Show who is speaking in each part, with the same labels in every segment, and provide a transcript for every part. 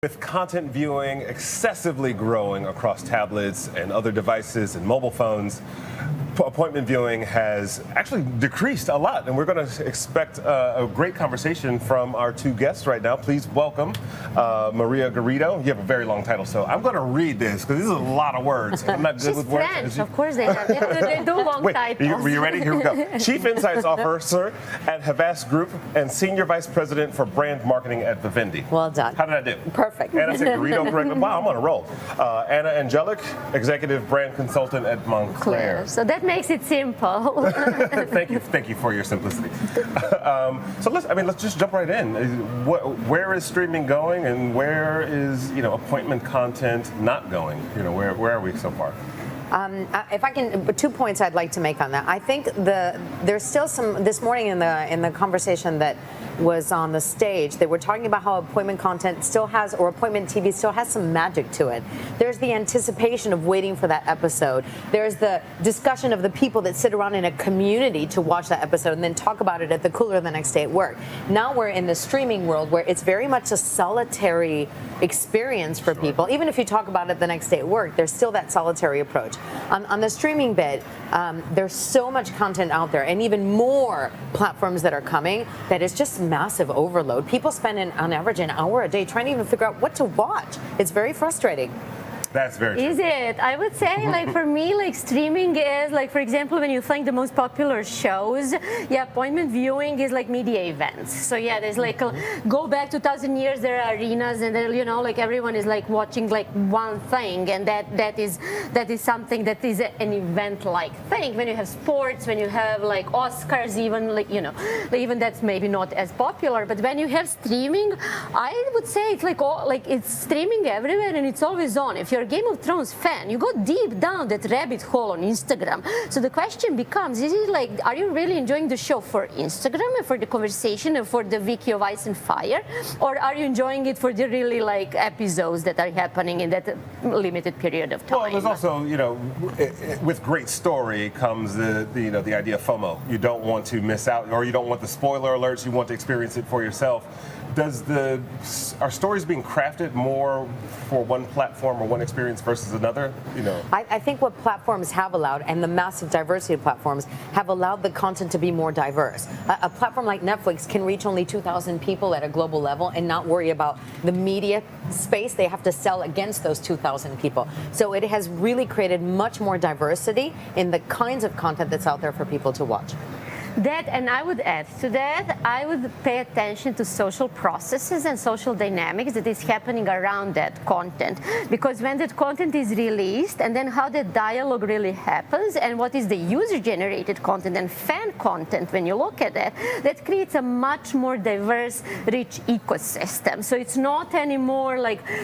Speaker 1: With content viewing excessively growing across tablets and other devices and mobile phones, appointment viewing has actually decreased a lot, and we're going to expect a great conversation from our two guests right now. Please welcome Maria Garrido. You have a very long title, so I'm going to read this because this is a lot of words. I'm not good with words.
Speaker 2: French, of course they have. They do long titles.
Speaker 1: Are you ready? Here we go. Chief Insights Officer at Havas Group and Senior Vice President for Brand Marketing at Vivendi.
Speaker 2: Well done.
Speaker 1: How did I do?
Speaker 2: Perfect.
Speaker 1: And I said Garrido correctly. Wow, I'm on a roll. Anna Andjelic, Executive Brand Consultant at Montclair.
Speaker 2: So that makes it simple.
Speaker 1: Thank you for your simplicity. So let's just jump right in. Where is streaming going, and where is appointment content not going? Where are we so far?
Speaker 3: If I can, 2 points I'd like to make on that. I think there's still some this morning in the conversation that was on the stage. They were talking about how appointment content still has, or appointment TV still has some magic to it. There's the anticipation of waiting for that episode. There's the discussion of the people that sit around in a community to watch that episode and then talk about it at the cooler the next day at work. Now we're in the streaming world where it's very much a solitary experience for people. Even if you talk about it the next day at work, there's still that solitary approach. On the streaming bit, there's so much content out there, and even more platforms that are coming, that is just massive overload. People spend on average an hour a day trying to even figure out what to watch. It's very frustrating.
Speaker 1: That's very true.
Speaker 2: Is it? I would say, for me, streaming is, for example, when you think the most popular shows, appointment viewing is media events. So there's go back 2,000 years, there are arenas, and then, everyone is watching one thing, and that is something that is an event-like thing. When you have sports, when you have Oscars, even that's maybe not as popular. But when you have streaming, I would say it's it's streaming everywhere, and it's always on. If you're a Game of Thrones fan, you go deep down that rabbit hole on Instagram. So the question becomes, is it are you really enjoying the show for Instagram and for the conversation and for the wiki of Ice and Fire? Or are you enjoying it for the really episodes that are happening in that limited period of time?
Speaker 1: Well, there's also, with great story comes the idea of FOMO. You don't want to miss out, or you don't want the spoiler alerts, you want to experience it for yourself. Are stories being crafted more for one platform or one experience versus another?
Speaker 3: I think what platforms have allowed, and the massive diversity of platforms, have allowed the content to be more diverse. A platform like Netflix can reach only 2,000 people at a global level and not worry about the media space they have to sell against those 2,000 people. So it has really created much more diversity in the kinds of content that's out there for people to watch.
Speaker 2: That, and I would add to that, I would pay attention to social processes and social dynamics that is happening around that content. Because when that content is released, and then how the dialogue really happens, and what is the user-generated content and fan content, when you look at that, that creates a much more diverse, rich ecosystem. So it's not anymore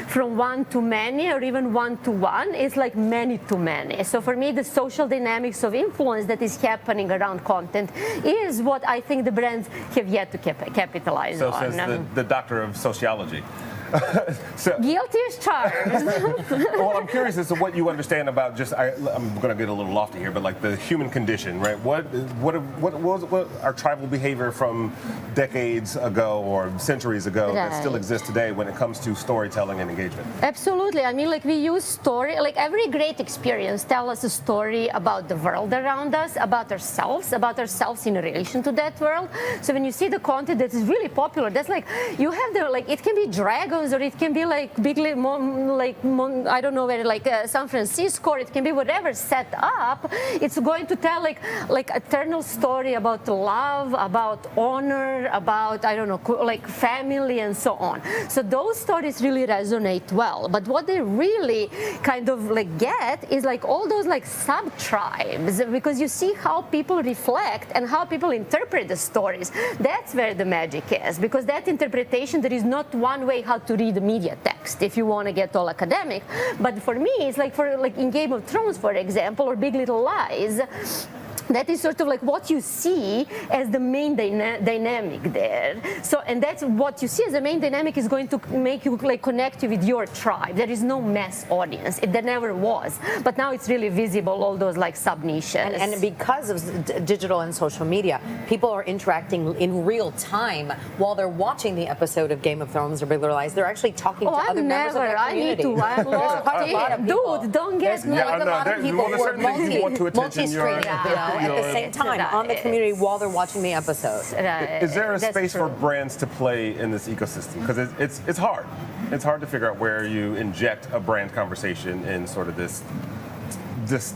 Speaker 2: from one to many or even one to one, it's many to many. So for me, the social dynamics of influence that is happening around content is what I think the brands have yet to capitalize on.
Speaker 1: So says the doctor of sociology.
Speaker 2: Guilty as charged.
Speaker 1: Well, I'm curious as to what you understand about I'm going to get a little lofty here, but the human condition, right? What was our tribal behavior from decades ago or centuries ago that still exists today when it comes to storytelling and engagement?
Speaker 2: Absolutely. We use story, every great experience tells us a story about the world around us, about ourselves in relation to that world. So when you see the content that is really popular, that's you have it can be dragons, or it can be I don't know where, San Francisco, or it can be whatever set up. It's going to tell eternal story about love, about honor, about family and so on. So those stories really resonate well. But what they really kind of get is all those sub-tribes, because you see how people reflect and how people interpret the stories. That's where the magic is, because that interpretation, there is not one way how to read the media text if you want to get all academic. But for me, it's in Game of Thrones, for example, or Big Little Lies, that is sort of like what you see as the main dynamic there. So, and that's what you see as the main dynamic is going to make you like connect you with your tribe. There is no mass audience. There never was. But now it's really visible, all those like sub-niches.
Speaker 3: And because of digital and social media, people are interacting in real time while they're watching the episode of Game of Thrones or Big Little Lies. They're actually talking to other members of their community.
Speaker 2: I need to. I love it. Dude, don't get me.
Speaker 3: Like a lot of people who are multi-screen, at the same time on the community while they're watching the episode.
Speaker 1: Is there a space for brands to play in this ecosystem? Because it's hard. It's hard to figure out where you inject a brand conversation in sort of this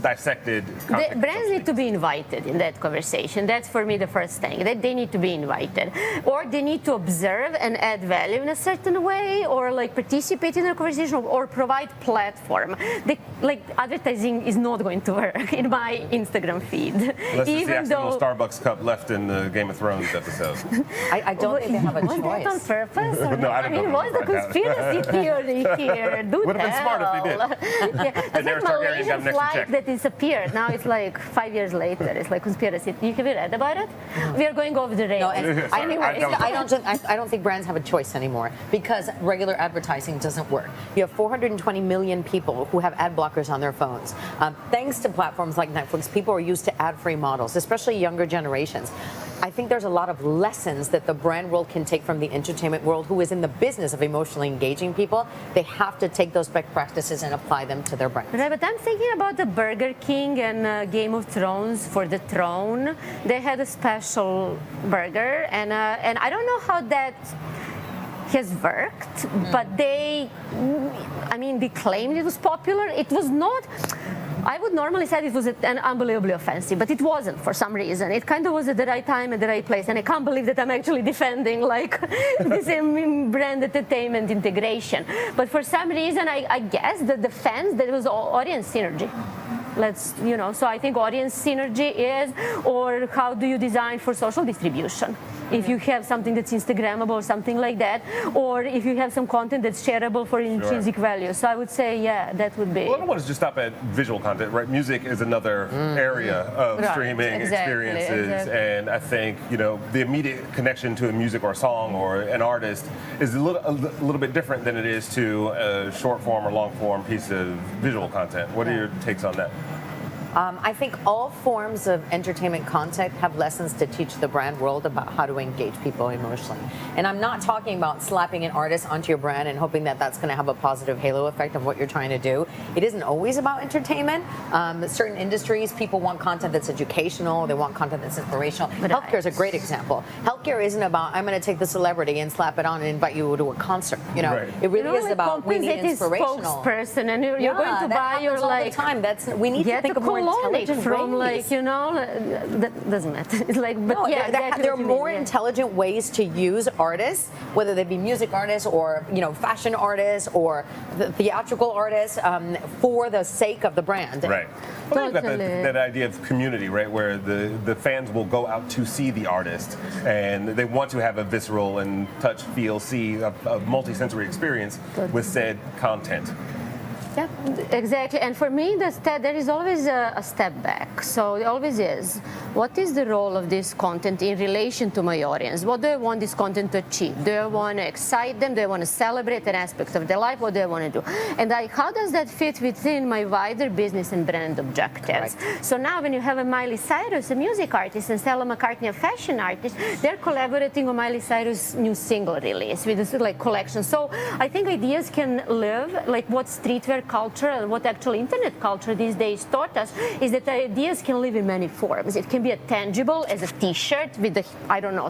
Speaker 1: dissected context.
Speaker 2: Brands need to be invited in that conversation. That's for me the first thing, that they need to be invited. Or they need to observe and add value in a certain way, or like participate in the conversation, or provide platform. Like advertising is not going to work in my Instagram feed.
Speaker 1: Unless it's the accidental Starbucks cup left in the Game of Thrones episode.
Speaker 3: I don't think they have a choice.
Speaker 2: Was that on purpose? Or
Speaker 1: No, I don't know.
Speaker 2: What's the conspiracy theory here?
Speaker 1: Would have been smart if they did.
Speaker 2: Yeah. That's like Malaysian flight that disappeared. Now it's like 5 years later. It's like conspiracy. Have you read about it? We are going over the rails.
Speaker 3: No, and I don't think brands have a choice anymore because regular advertising doesn't work. You have 420 million people who have ad blockers on their phones. Thanks to platforms like Netflix, people are used to ad-free models, especially younger generations. I think there's a lot of lessons that the brand world can take from the entertainment world, who is in the business of emotionally engaging people. They have to take those best practices and apply them to their brands.
Speaker 2: Right, but I'm thinking about the Burger King and Game of Thrones for the throne. They had a special burger, and I don't know how that has worked, but they claimed it was popular. It was not. I would normally say it was an unbelievably offensive, but it wasn't for some reason. It kind of was at the right time, at the right place, and I can't believe that I'm actually defending like this brand entertainment integration. But for some reason, I guess that the fans, there was audience synergy. So I think audience synergy is, or how do you design for social distribution? If you have something that's Instagrammable or something like that, or if you have some content that's shareable for intrinsic value. So I would say, yeah, that would be.
Speaker 1: Well, I don't want to just stop at visual content, right? Music is another area of streaming experiences, and I think the immediate connection to a music or a song or an artist is a little bit different than it is to a short form or long form piece of visual content. What are your takes on that?
Speaker 3: I think all forms of entertainment content have lessons to teach the brand world about how to engage people emotionally. And I'm not talking about slapping an artist onto your brand and hoping that that's going to have a positive halo effect of what you're trying to do. It isn't always about entertainment. Certain industries, people want content that's educational. They want content that's inspirational. Healthcare is a great example. Healthcare isn't about, I'm going to take the celebrity and slap it on and invite you to a concert.
Speaker 1: Right.
Speaker 3: It really is about, we need inspirational.
Speaker 2: Spokesperson, and you're going to buy your
Speaker 3: all the time. We need to think of more intelligent
Speaker 2: from
Speaker 3: ways.
Speaker 2: that doesn't matter. It's like, but
Speaker 3: no,
Speaker 2: yeah,
Speaker 3: there are more intelligent ways to use artists, whether they be music artists or fashion artists or theatrical artists, for the sake of the brand.
Speaker 1: Right. Well, you've got that idea of community, right, where the fans will go out to see the artist, and they want to have a visceral and touch, feel, see a multi-sensory experience with said content.
Speaker 2: Yeah, exactly. And for me, there is always a step back. So it always is. What is the role of this content in relation to my audience? What do I want this content to achieve? Do I want to excite them? Do I want to celebrate an aspect of their life? What do I want to do? And how does that fit within my wider business and brand objectives? Correct. So now when you have a Miley Cyrus, a music artist, and Stella McCartney, a fashion artist, they're collaborating on Miley Cyrus' new single release with this collection. So I think ideas can live, like what streetwear culture and what actual internet culture these days taught us is that ideas can live in many forms. It can be a tangible as a t-shirt with the,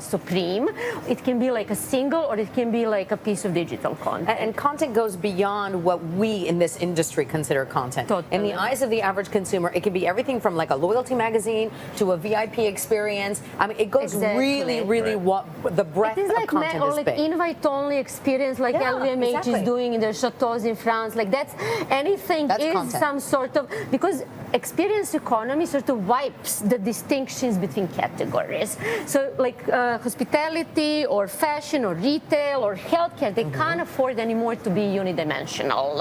Speaker 2: Supreme. It can be like a single, or it can be like a piece of digital content.
Speaker 3: And content goes beyond what we in this industry consider content.
Speaker 2: Totally.
Speaker 3: In the eyes of the average consumer, it can be everything from like a loyalty magazine to a VIP experience. I mean, it goes really what the breadth
Speaker 2: of
Speaker 3: content is big.
Speaker 2: Invite-only experience like LVMH is doing in their chateaus in France. Like that's anything
Speaker 3: that's
Speaker 2: is
Speaker 3: content.
Speaker 2: Some sort of, because experience economy sort of wipes the distinctions between categories. So like hospitality or fashion or retail or healthcare, they can't afford anymore to be unidimensional.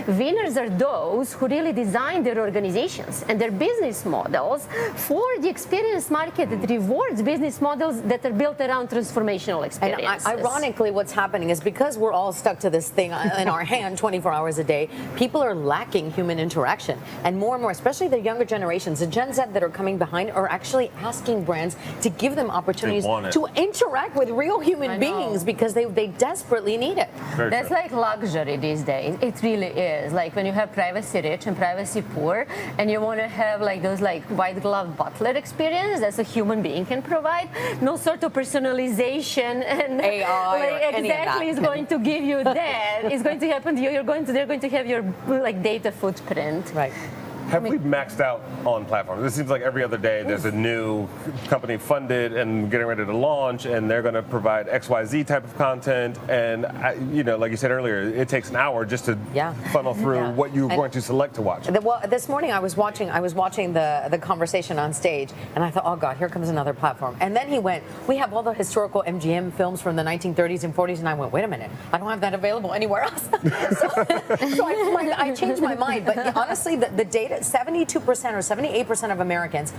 Speaker 2: Winners are those who really design their organizations and their business models for the experience market that rewards business models that are built around transformational experiences.
Speaker 3: And ironically, what's happening is because we're all stuck to this thing in our hand 24 hours a day, people are lacking human interaction. And more, especially the younger generations, the Gen Z that are coming behind, are actually asking brands to give them opportunities to interact with real human beings because they desperately need it.
Speaker 2: That's like luxury these days. It really is. Like when you have privacy rich and privacy poor, and you want to have like those like white glove butler experience that's a human being can provide. No sort of personalization and
Speaker 3: AI
Speaker 2: like, exactly is going to give you that. It's going to happen to you. They're going to have your like data footprint.
Speaker 3: Right.
Speaker 1: Have we maxed out on platforms? It seems like every other day there's a new company funded and getting ready to launch, and they're going to provide XYZ type of content. And, like you said earlier, it takes an hour just to funnel through what you're going to select to watch.
Speaker 3: Well, this morning I was watching the conversation on stage, and I thought, oh God, here comes another platform. And then he went, we have all the historical MGM films from the 1930s and 40s, and I went, wait a minute, I don't have that available anywhere else. so I changed my mind. But honestly, the data, 72% or 78% of Americans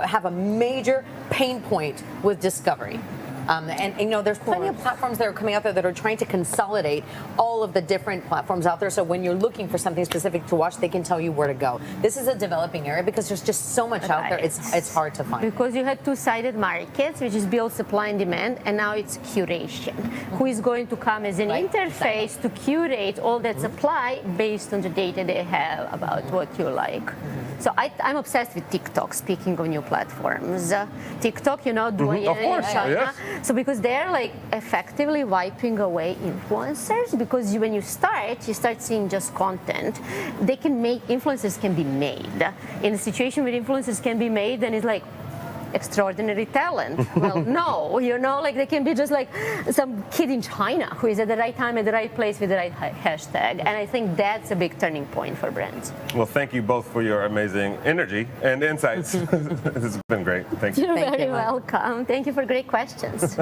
Speaker 3: have a major pain point with discovery. There's plenty of platforms that are coming out there that are trying to consolidate all of the different platforms out there. So when you're looking for something specific to watch, they can tell you where to go. This is a developing area because there's just so much out there. It's hard to find.
Speaker 2: Because you had two-sided markets, which is build supply and demand, and now it's curation. Who is going to come as an interface to curate all that supply based on the data they have about what you like? So I'm obsessed with TikTok, speaking of new platforms. TikTok, doing
Speaker 1: of course,
Speaker 2: in China.
Speaker 1: yes.
Speaker 2: So because they're like effectively wiping away influencers, because when you start seeing just content. Influencers can be made. In a situation where influencers can be made, then it's like extraordinary talent. Well, no, like they can be just like some kid in China who is at the right time at the right place with the right hashtag. And I think that's a big turning point for brands.
Speaker 1: Well, thank you both for your amazing energy and insights. This has been great. Thank you.
Speaker 2: You're very welcome. Thank you for great questions.